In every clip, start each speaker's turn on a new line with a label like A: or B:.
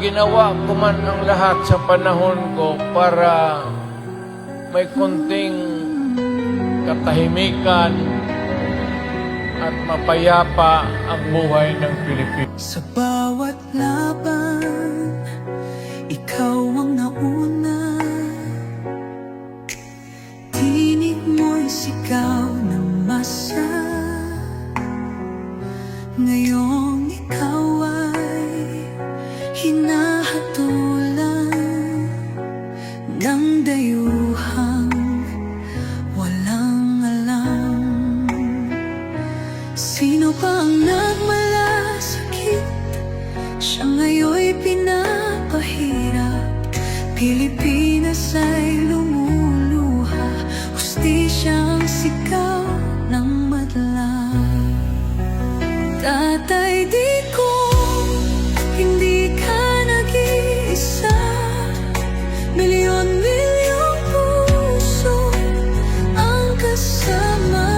A: ginawa ko man ang lahat sa panahon ko para may konting katahimikan at mapayapa ang buhay ng Pilipinas.
B: Sa bawat laban, ikaw ang nauna. Tinig mo'y sigaw ng masa. Ngayong ikaw ay hinahatulan ng dayuhang walang alam. Sino pa ang nagmalasakit? Siya ngayon'y pinapahirap. Pilipinas ay lumuluha, hustisyang sigaw ng madla. Tatay, di ko hindi ka nag-iisa. Milyon-milyong puso ang kasama.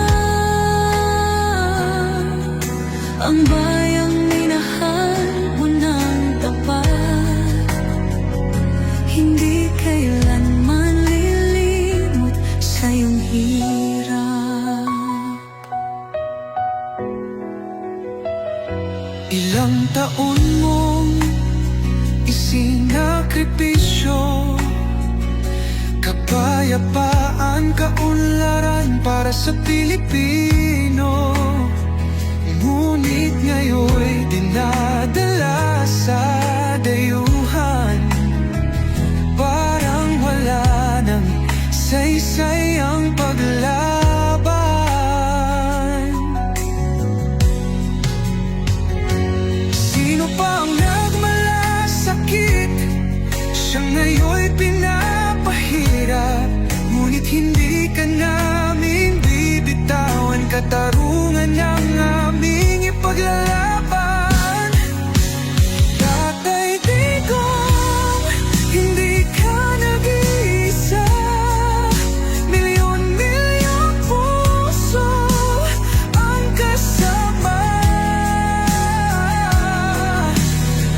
B: Ang bayang minahal mo ng tapat, hindi kailanman lilimot sa iyong hirap. Ilang taon mong isinakripisyo, kapayapaan, kaunlaran para sa Pilipino. Ngunit ngayon'y dinadala sa dayuhan, parang wala nang saysay ang paglaban. Sino pa ang nagmalasakit? Siya ngayon'y pinapahirap. Ngunit hindi ka namin bibitawan, katarungan ng aming ipaglalaban. Tatay Digong, hindi ka nag-iisa. Milyon-milyong puso ang kasama.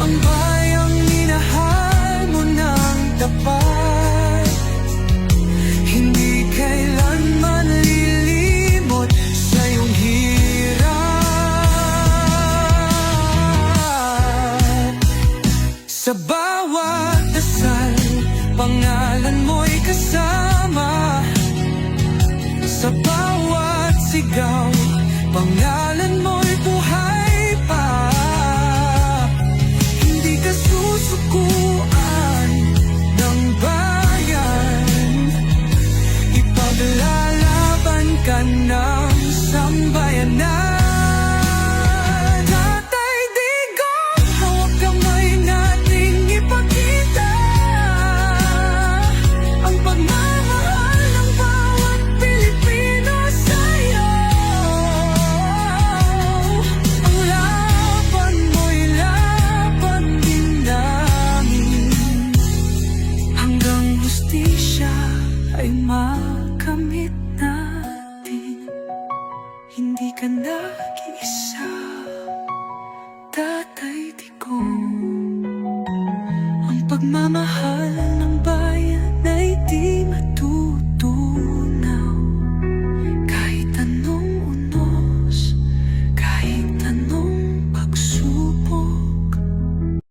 B: Ang bayang minahal mo ng tapat, hindi kailanman lilimot sa iyong hirap. Sa bawat dasal, pangalan mo'y kasama. Sa bawat sigaw, pangalan mo'y buhay pa. Hindi ka susukuan ng bayan, ipaglalaban ka ng sambayanan. Tatay Digong, hawak kamay nating ipakita ang pagmamahal ng bawat Pilipino sa'yo. Ang laban mo'y laban din namin, hanggang hustisya ay makamit natin. Hindi ka nag-iisa, Tatay Digong. Ang pagmamahal